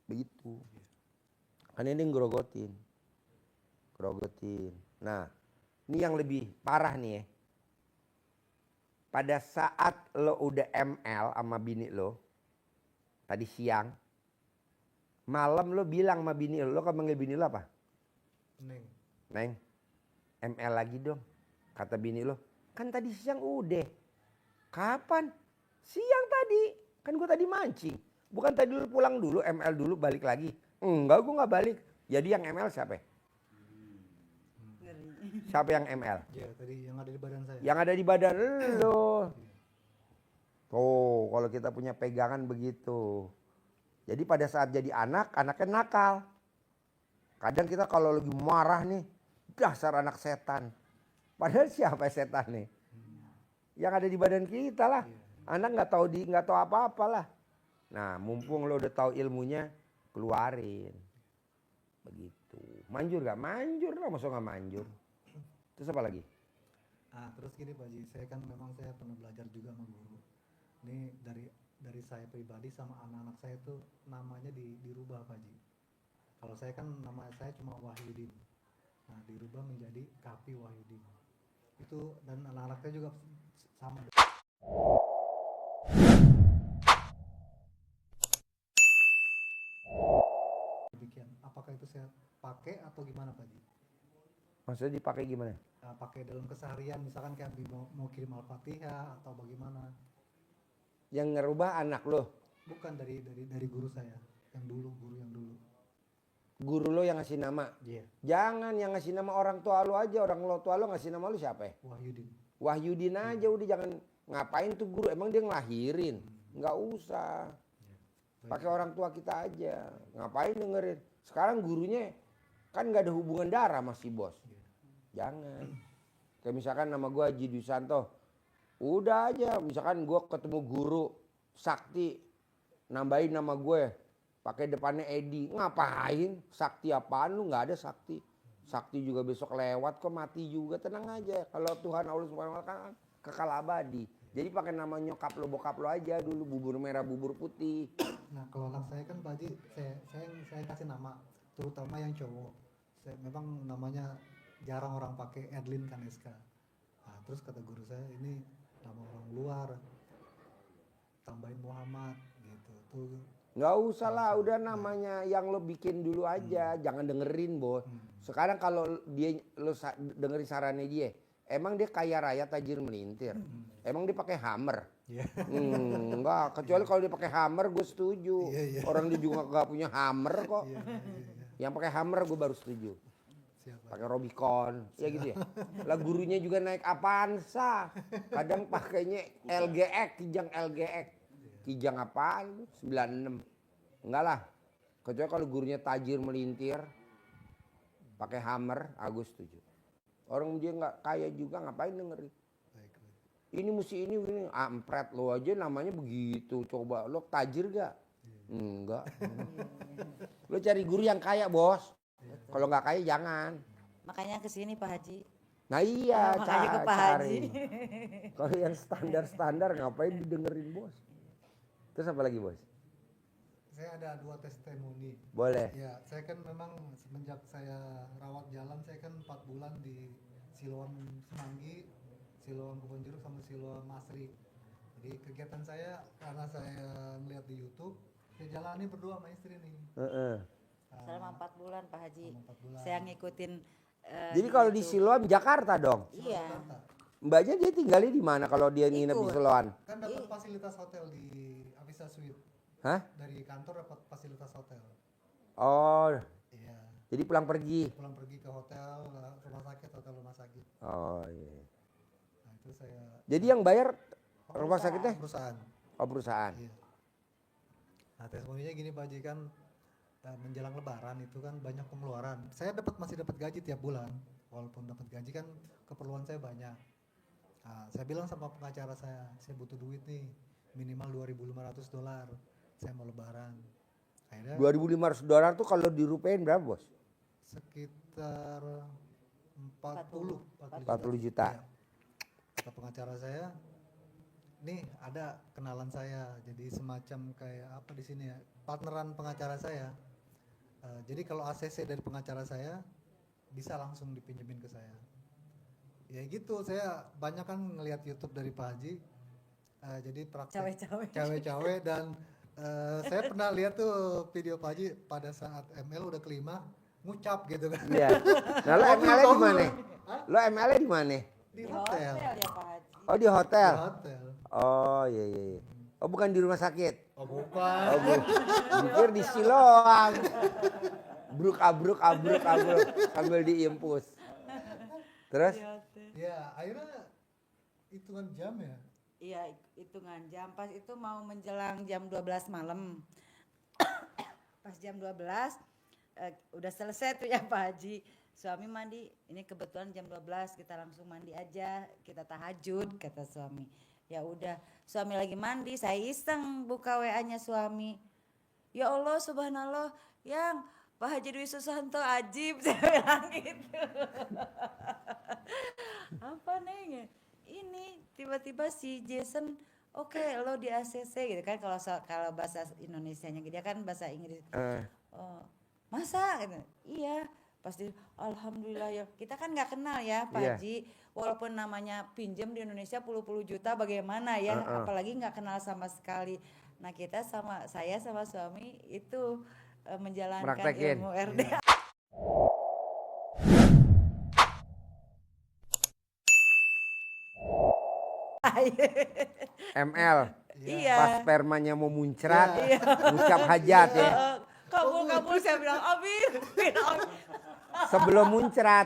begitu. Kan ini ngerogotin. Nah, ini yang lebih parah nih ya. Pada saat lo udah ML sama bini lo, tadi siang, malam lo bilang sama bini lo kan manggil bini lo apa? Neng, ML lagi dong. Kata bini lo, kan tadi siang udah. Kapan? Siang tadi. Kan gue tadi mancing. Bukan tadi lo pulang dulu, ML dulu, balik lagi. Enggak, gue gak balik. Jadi yang ML siapa? Siapa yang ML? Ya tadi yang ada di badan saya. Yang ada di badan lo. Tuh kalau kita punya pegangan begitu. Jadi pada saat jadi anak, anaknya nakal. Kadang kita kalau lagi marah nih, dasar anak setan. Padahal siapa setan nih? Yang ada di badan kita lah. Anak nggak tahu apa-apa lah. Nah, mumpung lo udah tahu ilmunya, keluarin. Begitu. Manjur gak? Manjur lah, masa nggak manjur. Terus apa lagi? Terus gini Pak Haji, saya kan memang saya pernah belajar juga sama guru. Ini dari saya pribadi sama anak-anak saya tuh namanya dirubah Pak Haji. Kalau saya kan nama saya cuma Wahyudin. Nah, dirubah menjadi Kapi Wahyudin. Itu dan anak-anaknya juga sama. Demikian. Apakah itu saya pakai atau gimana Pak Haji? Maksudnya dipakai gimana? Pakai dalam keseharian misalkan kayak mau kirim Al-Fatihah atau bagaimana? Yang ngerubah anak lo? Bukan dari guru saya yang dulu, guru yang dulu. Guru lo yang ngasih nama? Iya. Jangan yang ngasih nama orang tua lo aja. Orang tua lo ngasih nama lo siapa ya? Wahyudin. Wahyudin aja udah, jangan ngapain tuh guru, emang dia ngelahirin? Nggak usah. Pakai orang tua kita aja. Ngapain dengerin? Sekarang gurunya kan nggak ada hubungan darah sama si bos. Jangan. Kayak misalkan nama gue Haji Dwi Santo. Udah aja, misalkan gue ketemu guru Sakti, nambahin nama gue, pakai depannya Edi. Ngapain? Sakti apaan lu? Nggak ada Sakti. Sakti juga besok lewat kok, mati juga, tenang aja. Kalau Tuhan Allah Subhanahu wa Ta'ala kan kekal abadi. Jadi pakai nama nyokap lo, bokap lo aja dulu, bubur merah, bubur putih. Nah kalau anak saya kan Pak Haji, saya kasih nama, terutama yang cowok. Memang namanya jarang orang pakai Edlin Kaneska. Nah, terus kata guru saya, ini nama orang luar, tambahin Muhammad gitu. Tuh. Nggak usah lah, udah namanya yang lo bikin dulu aja, jangan dengerin bos. Sekarang kalau lo dengerin sarannya dia, emang dia kaya raya tajir melintir, emang dia pakai Hammer? Yeah. Enggak, kecuali kalau dia pakai Hammer gue setuju. Yeah. Orang dia juga nggak punya Hammer kok. Yeah. Yang pakai Hammer gue baru setuju. Siapa? Pakai Robicon, ya gitu ya. Lah gurunya juga naik Avanza, kadang pakainya LGX, Kijang LGX. Kijang apaan? 96. Enggak lah. Kecuali kalau gurunya tajir melintir, pakai Hammer, Agus setuju. Orang dia nggak kaya juga, ngapain dengerin? Baik. Ini mesti ini, ampret lo aja namanya begitu. Coba lo tajir gak? Enggak. Lo cari guru yang kaya bos. Kalau nggak kaya jangan. Makanya kesini Pak Haji. Nah iya, Makanya ke Pak Haji. Kalau yang standar-standar ngapain didengerin bos? Terus apa lagi bos? Saya ada 2 testimoni. Boleh. Ya, saya kan memang semenjak saya rawat jalan, saya kan 4 bulan di Siloam Semanggi, Siloam Kebonjeruk sama Siloam Masri. Jadi kegiatan saya karena saya melihat di YouTube, saya jalani berdua sama istri nih. Selama 4 bulan Pak Haji. Selama 4 bulan. Saya ngikutin. Jadi kalau di Siloam Jakarta dong. Iya. Mbaknya dia tinggalnya di mana kalau dia nginep di Ikut. Siloam? Kan dapat fasilitas hotel di Avisa Suite. Hah? Dari kantor dapat fasilitas hotel. Oh, Iya. jadi pulang pergi. Pulang pergi ke hotel hotel rumah sakit. Oh iya. Nah, itu saya Jadi yang bayar rumah sakitnya? perusahaan. Oh perusahaan. Iya. Nah, testimoninya gini Pak Haji, kan menjelang lebaran itu kan banyak pengeluaran. Saya masih dapat gaji tiap bulan. Walaupun dapat gaji kan keperluan saya banyak. Nah, saya bilang sama pengacara saya butuh duit nih, minimal $2.500. Saya mau lebaran. Akhirnya $2.500 tuh kalau dirupiahin berapa bos? sekitar 40 juta. Iya. Kata pengacara saya, nih ada kenalan saya, jadi semacam kayak apa di sini ya, partneran pengacara saya. Jadi kalau ACC dari pengacara saya bisa langsung dipinjemin ke saya. Ya gitu, saya banyak kan ngelihat YouTube dari Pak Haji, jadi praktek cawe-cawe dan saya pernah lihat tuh video Pak Haji pada saat ML udah kelima ngucap gitu kan. Iya. Nah lo ML-nya di mana? Lo ML-nya di mana? Di hotel. ya Pak Haji. Oh di hotel. Di hotel. Oh iya iya. Oh bukan di rumah sakit. Oh bukan. Oh pikir di Siloam. Abruk sambil diimpus. Terus? Ya akhirnya hitungan jam ya. Iya, hitungan jam. Pas itu mau menjelang jam 12 malam. Pas jam 12 udah selesai tuh ya Pak Haji. Suami mandi, ini kebetulan jam 12 kita langsung mandi aja, kita tahajud kata suami. Ya udah, suami lagi mandi, saya iseng buka WA-nya suami. Ya Allah subhanallah, yang Pak Haji Dwi Susanto ajib, saya bilang gitu. Apa Neng? Ini tiba-tiba si Jason, oke lo di ACC gitu kan, kalau bahasa Indonesianya dia kan bahasa Inggris. Oh, masa? Gitu. Iya. Pasti alhamdulillah ya. Kita kan nggak kenal ya Pak Haji. Walaupun namanya pinjam di Indonesia puluh-puluh juta bagaimana ya, apalagi nggak kenal sama sekali. Nah saya sama suami itu menjalankan Praktekin. ilmu RDA. ML. Iya. Pas spermanya mau muncrat, ucap hajat ya. Kabul saya bilang amin. Sebelum muncrat,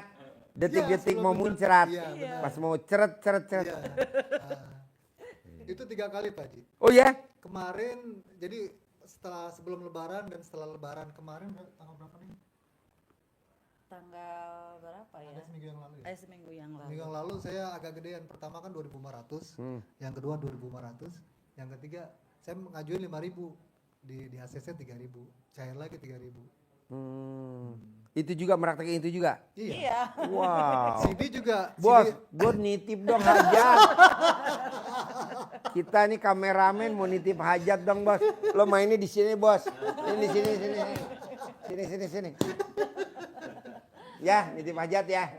detik-detik sebelum mau muncrat, Iya, pas mau ceret. Iya. Itu 3 kali Pak Haji. Oh ya? Kemarin jadi sebelum lebaran dan setelah lebaran kemarin tanggal berapa nih? Tanggal berapa ya? Ada seminggu yang lalu ya? Seminggu yang lalu. Minggu yang lalu saya agak gedean. Pertama kan 2.500, yang kedua 2.500, yang ketiga saya ngajuin 5.000 di ACC 3.000, cair lagi 3.000. Itu juga meraktekin itu juga. Iya. Wow. CD juga. Bos, CD gue nitip dong hajat. Kita nih kameramen mau nitip hajat dong bos. Lo mainnya di sini bos. Ini di sini. Ya, nitip hajat ya.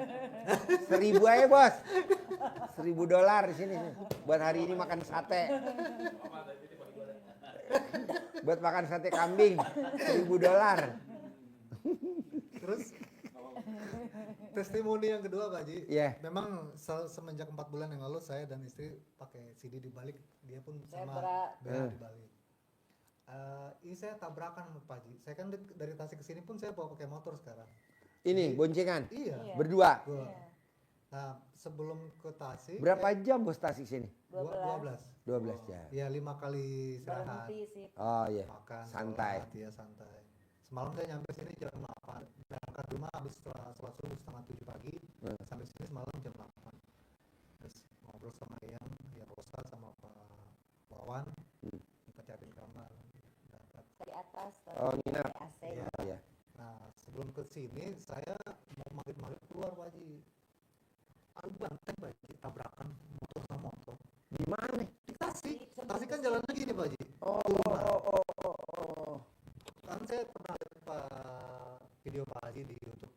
1.000 aja bos. $1.000 di sini. Buat hari ini makan sate. Buat makan sate kambing. $1.000. Terus testimoni yang kedua Pak Haji. Iya. Memang semenjak 4 bulan yang lalu saya dan istri pakai CD dibalik, dia pun sama Bella dibalik. Ini saya tabrakan sama Pak Haji. Saya kan dari Tasik ke sini pun saya bawa pakai motor sekarang. Ini boncengan. Iya. Berdua. Nah, sebelum ke Tasik Berapa jam bos Tasik sini? 12. 12 jam. Ya 5 kali istirahat. Berhenti sih. Oh iya. Makan, Santai. sholat, ya santai. Semalam saya nyampe sini jam 8. Berangkat rumah habis setelah sholat subuh setengah 7 pagi. Sampai sini semalam jam 8. Terus ngobrol sama Eyang, ya Rosa sama Pak Wawan. Kita cari kamar. Dapat. Di atas. Oh, nginap. AC. Iya. Nah, sebelum ke sini saya mau maghrib keluar Pak Haji. Aduh banteng Pak Haji, tabrakan motor sama motor. Di mana? Di Tasik. Tasik kan jalan lagi nih Pak Haji. Oh. Kan saya pernah lihat video Pak Haji di YouTube.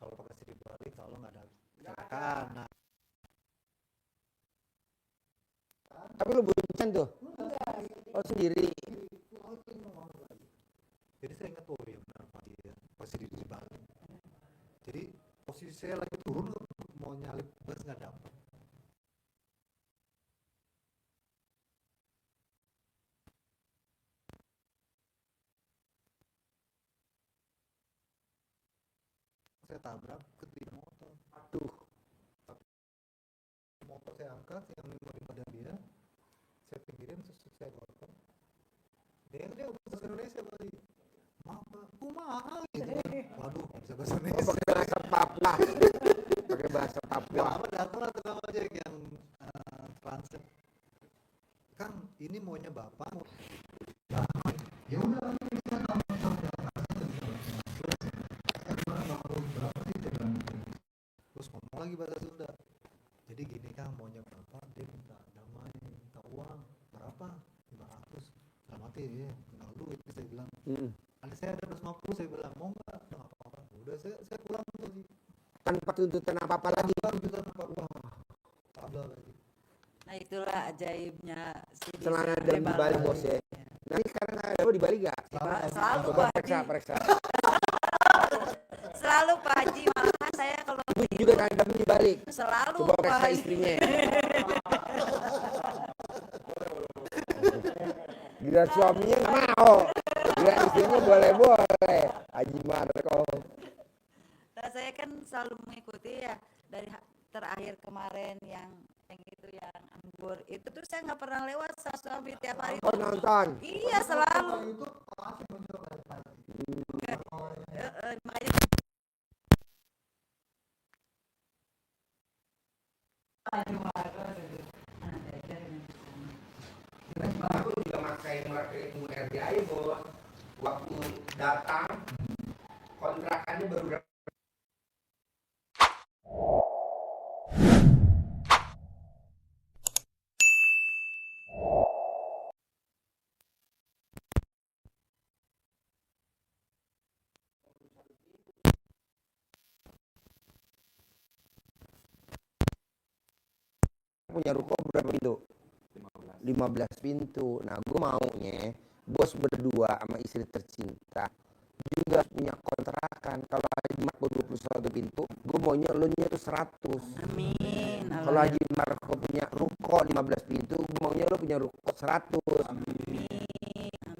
Kalau pakai CD balik, kalau nggak ada gerakan. Nah, Tapi lu bonceng tuh? Oh sendiri. jadi saya ingat oh ya benar Pak Haji ya, pas CD dibalik. Jadi posisi saya lagi turun mau nyalip bus nggak dapat. Saya tabrak ke tiang motor. Aduh. Motor saya angkat yang di badan dia. Saya pinggirin terus saya dorong. Dia bahasa Indonesia tadi. Maaf Pak, kumaha gitu. Waduh, nggak bisa bahasa Indonesia. Pakai bahasa Papua. Pakai bahasa Papua. Apa datang lah tukang ojek yang translate. Kang, ini maunya Bapak. Ya udah. Terus ngomong lagi bahasa Sunda. Jadi gini Kang, maunya berapa? Dia minta damai, minta uang. Berapa? 500. Dalam hati ya, kenal duit saya bilang. Ada saya ada 250, saya bilang mau nggak? Nggak apa-apa. Udah saya pulang tuh sih. Tanpa tuntutan apa-apa lagi. Tuntutan apa? Wah, tabla lagi. Nah itulah ajaibnya si Celana dan di balik bos ya. Nanti sekarang ada di balik gak? Selalu Coba Pak Haji. periksa. Selalu Pak Haji, malahan saya kalau Ibu juga kadang di balik. selalu Coba Pak periksa Haji. istrinya. Gila suaminya nggak mau. Gila istrinya boleh. Haji Marco. Nah, saya kan selalu mengikuti ya dari terakhir kemarin yang itu yang anggur itu tuh saya nggak pernah lewat sama suami tiap hari. Oh nonton. Iya selalu. Itu pasti muncul dari pagi. kayak merekam RDI bos. Waktu datang kontrakannya baru punya ruko berapa pintu? 15 pintu. Nah, gue maunya bos berdua sama istri tercinta juga punya kontrakan. Kalau Haji Marco 21 pintu, gue maunya lo nya tuh 100. Amin. Kalau Haji Marco punya ruko 15 pintu, gue maunya lo punya ruko 100.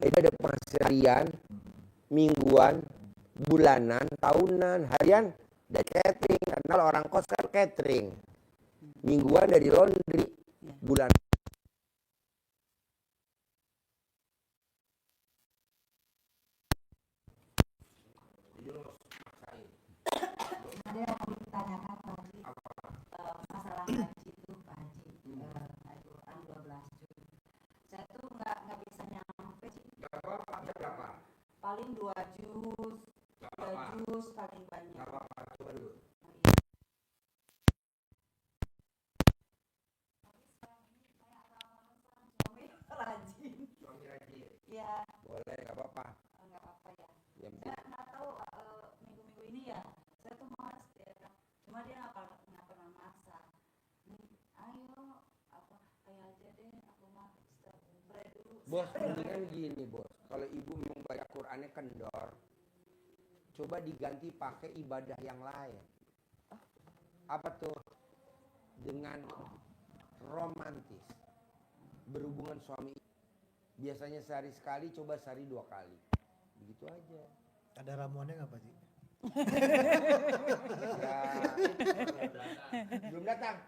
Jadi ada penghasilan mingguan, bulanan, tahunan, harian dari catering. Karena kalau orang kos kan catering. Mingguan dari laundry, bulan. Ada yang mau ditanyakan Pak Haji, masalah haji itu Pak Haji, Al-Quran 12 juz. Saya tuh nggak bisa nyampe sih. Berapa? Paling 2 juz, 3 juz paling banyak. Coba dulu. Rajin. Suami rajin. Ya, Boleh, nggak apa-apa. nggak apa-apa ya. Yang Saya nggak tahu minggu-minggu ini ya. Saya tuh malas ya. Cuma dia nggak pernah maksa. Ayo, apa kayak aja deh. Aku mah pray dulu. Bos, mendingan gini bos. Kalau ibu memang baca Qurannya kendor, coba diganti pakai ibadah yang lain. Apa tuh? Dengan romantis. Berhubungan suami. Biasanya sehari sekali, coba sehari 2 kali. Begitu aja. Ada ramuannya nggak Pak Haji? Ya, belum datang.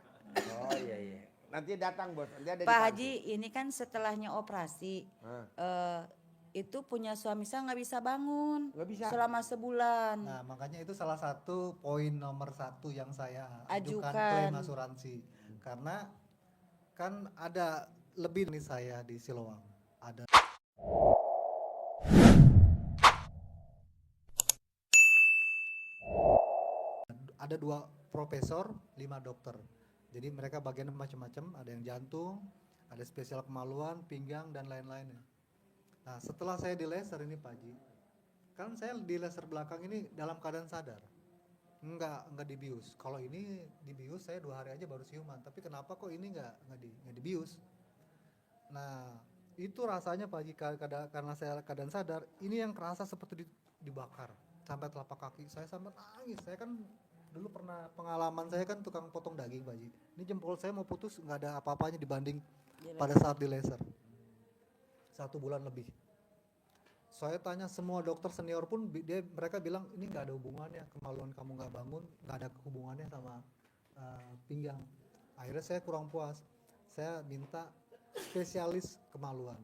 Oh iya. Nanti datang bos. Nanti ada di Pak kantin. Haji, ini kan setelahnya operasi, itu punya suami saya nggak bisa bangun. Nggak bisa. Selama sebulan. Nah, makanya itu salah satu poin nomor 1 yang saya ajukan Ajukan. klaim asuransi. Karena kan ada lebih nih saya di Siloam. Ada 2 profesor, 5 dokter. Jadi mereka bagian macam-macam, ada yang jantung, ada spesial kemaluan, pinggang dan lain-lainnya. Nah, setelah saya di laser ini Pak Haji, kan saya di laser belakang ini dalam keadaan sadar. Enggak dibius. Kalau ini dibius saya 2 hari aja baru siuman. Tapi kenapa kok ini enggak dibius? Nah, itu rasanya Pak Haji karena saya keadaan sadar, ini yang kerasa seperti dibakar sampai telapak kaki. Saya sampai nangis. Saya kan dulu pernah pengalaman saya kan tukang potong daging Pak Haji. Ini jempol saya mau putus nggak ada apa-apanya dibanding pada saat di laser. 1 bulan lebih. Saya tanya semua dokter senior pun mereka bilang ini nggak ada hubungannya, kemaluan kamu nggak bangun nggak ada hubungannya sama pinggang. Akhirnya saya kurang puas, saya minta spesialis kemaluan.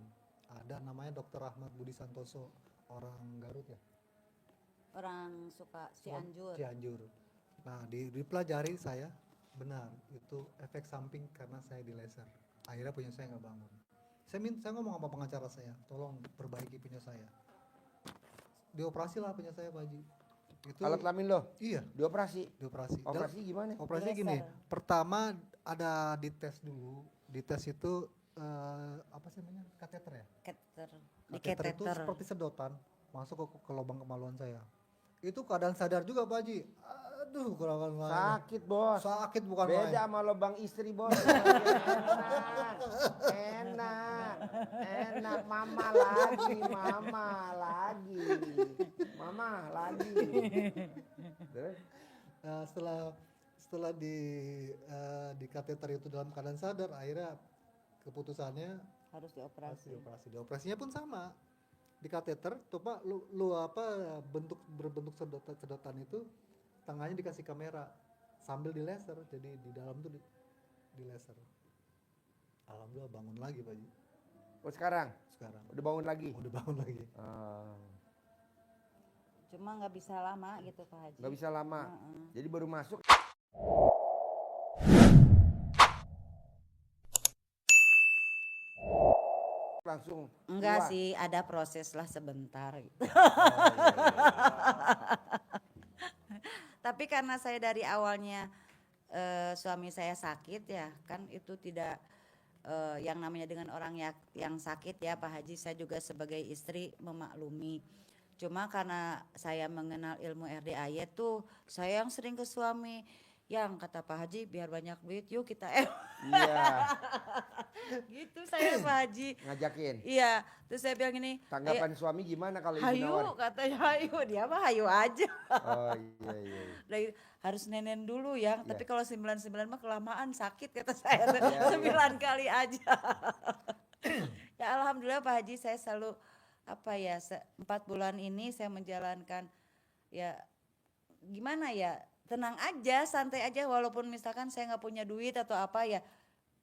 Ada namanya Dr. Ahmad Budi Santoso, orang Garut ya. Orang suka Cianjur. Cianjur. Nah dipelajari saya benar itu efek samping karena saya di laser. Akhirnya punya saya nggak bangun. Saya ngomong sama pengacara saya, tolong perbaiki punya saya. Dioperasi lah punya saya Pak Haji. Itu Alat kelamin lo? Iya, Dioperasi. dioperasi. Operasi gimana? Operasi gini, pertama ada dites dulu. Dites itu apa sih namanya? Kateter ya? Kateter. Di Kateter itu kateter. seperti sedotan masuk ke lubang kemaluan saya. Itu keadaan sadar juga Pak Haji. Aduh, kurang main. Sakit bos. Sakit bukan main. Beda sama lubang istri bos. Enak. Mama lagi. Terus? Nah, setelah di kateter itu dalam keadaan sadar, akhirnya keputusannya Harus dioperasi. dioperasi. Dioperasinya pun sama. Di kateter, coba lu berbentuk sedotan itu tengahnya dikasih kamera sambil di laser. Jadi di dalam tuh di laser. Alhamdulillah bangun lagi Pak Haji. Oh sekarang? Udah bangun lagi? Udah bangun lagi. Cuma nggak bisa lama gitu Pak Haji. Nggak bisa lama. Jadi baru masuk. langsung Enggak keluar? sih, ada proses lah sebentar gitu. Oh, iya. Tapi karena saya dari awalnya suami saya sakit ya, kan itu tidak yang namanya dengan orang yang sakit ya Pak Haji, saya juga sebagai istri memaklumi. Cuma karena saya mengenal ilmu RDAY tuh, saya yang sering ke suami, yang kata Pak Haji biar banyak duit yuk kita Iya, gitu saya Pak Haji. ngajakin. Iya, terus saya bilang gini, Tanggapan suami gimana kalau ibu hayu nawar? katanya hayu, dia mah hayu aja. Oh iya iya. Dari harus nenen dulu ya, Iya. tapi kalau 99 mah kelamaan sakit kata saya, Iya, 9 kali aja. Ya alhamdulillah Pak Haji, saya selalu 4 bulan ini saya menjalankan ya gimana ya, tenang aja, santai aja, walaupun misalkan saya nggak punya duit atau apa ya,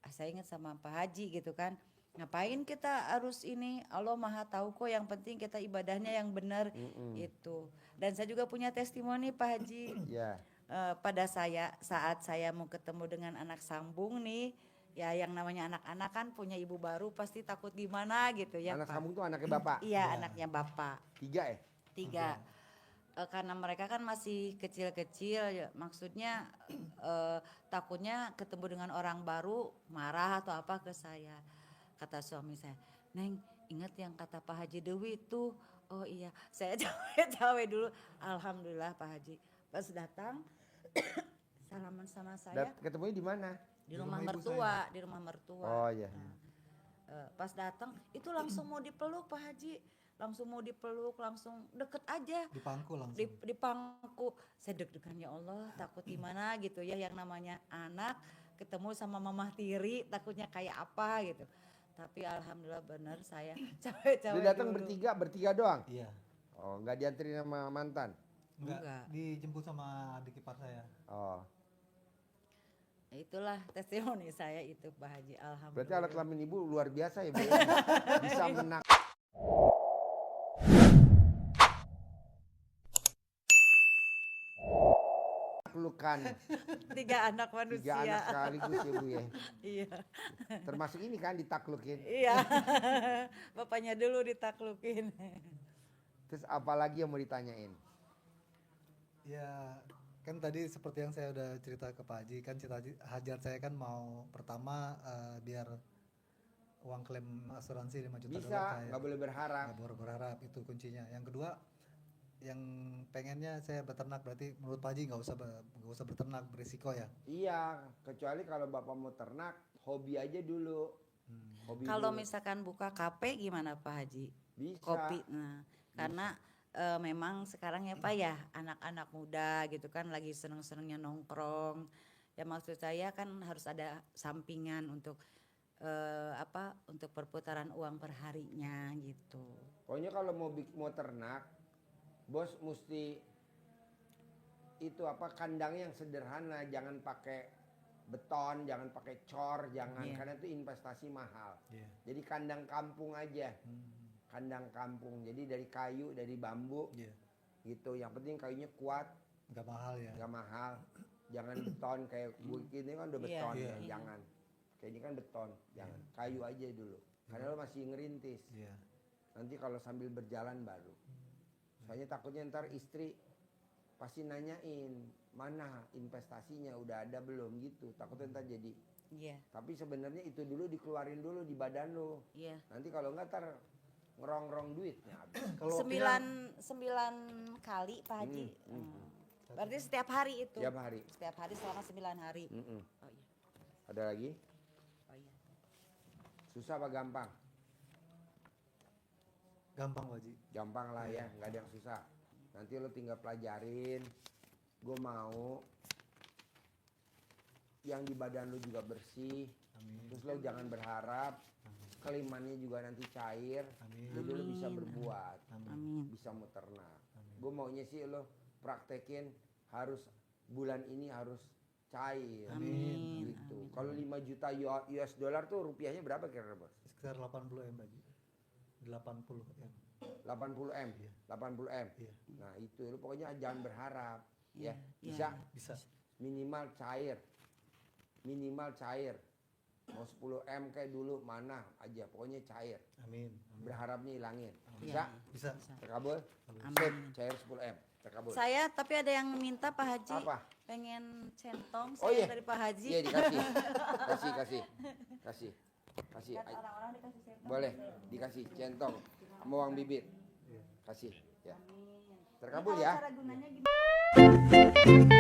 saya ingat sama Pak Haji gitu kan, ngapain kita harus ini, Allah maha tahu kok, yang penting kita ibadahnya yang benar itu. Dan saya juga punya testimoni Pak Haji. Iya. Pada saat saya mau ketemu dengan anak sambung nih, ya yang namanya anak-anak kan punya ibu baru pasti takut gimana gitu ya Anak Pak. sambung tuh anaknya bapak. Iya, anaknya bapak 3 ya? 3. Karena mereka kan masih kecil-kecil ya, maksudnya takutnya ketemu dengan orang baru marah atau apa ke saya. Kata suami saya, Neng ingat yang kata Pak Haji Dewi itu. Oh iya, saya cawe-cawe dulu. Alhamdulillah Pak Haji pas datang salaman sama saya Ketemunya di mana? di Di rumah rumah ibu mertua, di rumah mertua. Oh iya. Pas datang itu langsung mau dipeluk Pak Haji, langsung mau dipeluk, langsung deket aja. Di pangku langsung. Di pangku. Saya deg-degan ya Allah, takut gimana gitu ya, yang namanya anak ketemu sama mamah tiri takutnya kayak apa gitu. Tapi alhamdulillah benar saya cawe-cawe Dia datang dulu. bertiga doang. Iya. Oh, nggak dianterin sama mantan. Enggak. Dijemput sama adik ipar saya. Oh. Itulah testimoni saya itu Pak Haji, alhamdulillah. Berarti alat kelamin ibu luar biasa ya, Bu. Bisa menak. Pelukan 3 anak 3 manusia. anak sekaligus ya, Bu ya. Iya. Termasuk ini kan ditaklukin. Iya. Bapaknya dulu ditaklukin. Terus apa lagi yang mau ditanyain? Ya kan tadi seperti yang saya udah cerita ke Pak Haji, kan hajat saya kan mau pertama biar uang klaim asuransi 5 juta Bisa, dolar saya. nggak boleh berharap. Nggak boleh berharap, itu kuncinya. Yang kedua, yang pengennya saya beternak, berarti menurut Pak Haji nggak usah beternak, berisiko ya. Iya, kecuali kalau bapak mau ternak, hobi aja dulu. Hobi Kalau dulu. misalkan buka kafe gimana Pak Haji? Bisa. Kopi. Nah, karena memang sekarang ya Pak ya, anak-anak muda gitu kan lagi seneng-senengnya nongkrong. Ya maksud saya kan harus ada sampingan untuk untuk perputaran uang perharinya gitu. Pokoknya kalau mau ternak, bos mesti itu kandangnya yang sederhana, jangan pakai beton, jangan pakai cor, jangan, Iya. karena itu investasi mahal. Iya. Jadi kandang kampung aja, kandang kampung. Jadi dari kayu, dari bambu, Iya. gitu. Yang penting kayunya kuat, Nggak mahal ya. nggak mahal. Jangan beton kayak ini kan udah Iya, beton, iya. ya. Jangan. Kayak ini kan beton, jangan. Kayu aja dulu. Karena lo masih ngerintis. Iya. Nanti kalau sambil berjalan baru. Soalnya takutnya ntar istri pasti nanyain mana investasinya udah ada belum gitu. Takutnya ntar jadi. Iya, Tapi sebenarnya itu dulu dikeluarin dulu di badan lo. iya. Nanti kalau nggak ntar ngerong-rong duitnya habis. Kalau 9 kali Pak Haji. Berarti setiap hari itu. Tiap hari. Setiap hari selama 9 hari. Mm-mm. Oh iya. Ada lagi? Oh iya. Susah apa gampang? gampang Pak Haji. Gampang lah ya, nggak ada yang susah. Nanti lo tinggal pelajarin. Gue mau yang di badan lo juga bersih. Amin. Terus lo jangan berharap kelimannya juga nanti cair. Amin. Jadi lo bisa berbuat, Amin. bisa mau ternak. Gue maunya sih lo praktekin harus bulan ini harus cair. Amin. Gitu. Kalau 5 juta US dollar tuh rupiahnya berapa kira-kira, Bos? Sekitar 80 M Pak Haji. 80 M. 80 M. Iya. 80 M. Iya. Nah, itu lo pokoknya jangan berharap. Iya, Ya, bisa Bisa. minimal cair. Minimal cair. Mau 10M kayak dulu mana aja, pokoknya cair. Amin. Berharapnya hilangin. Bisa? Bisa. Terkabul? Amin. Sip, cair 10M. Terkabul. Saya tapi ada yang minta Pak Haji. Apa? Pengen centong Oh, saya iya. dari Pak Haji. Iya dikasih. Kasih. Kan orang-orang dikasih centong. Boleh dikasih centong sama uang bibit. Kasih ya. Terkabul Kalau ya. cara gunanya gimana?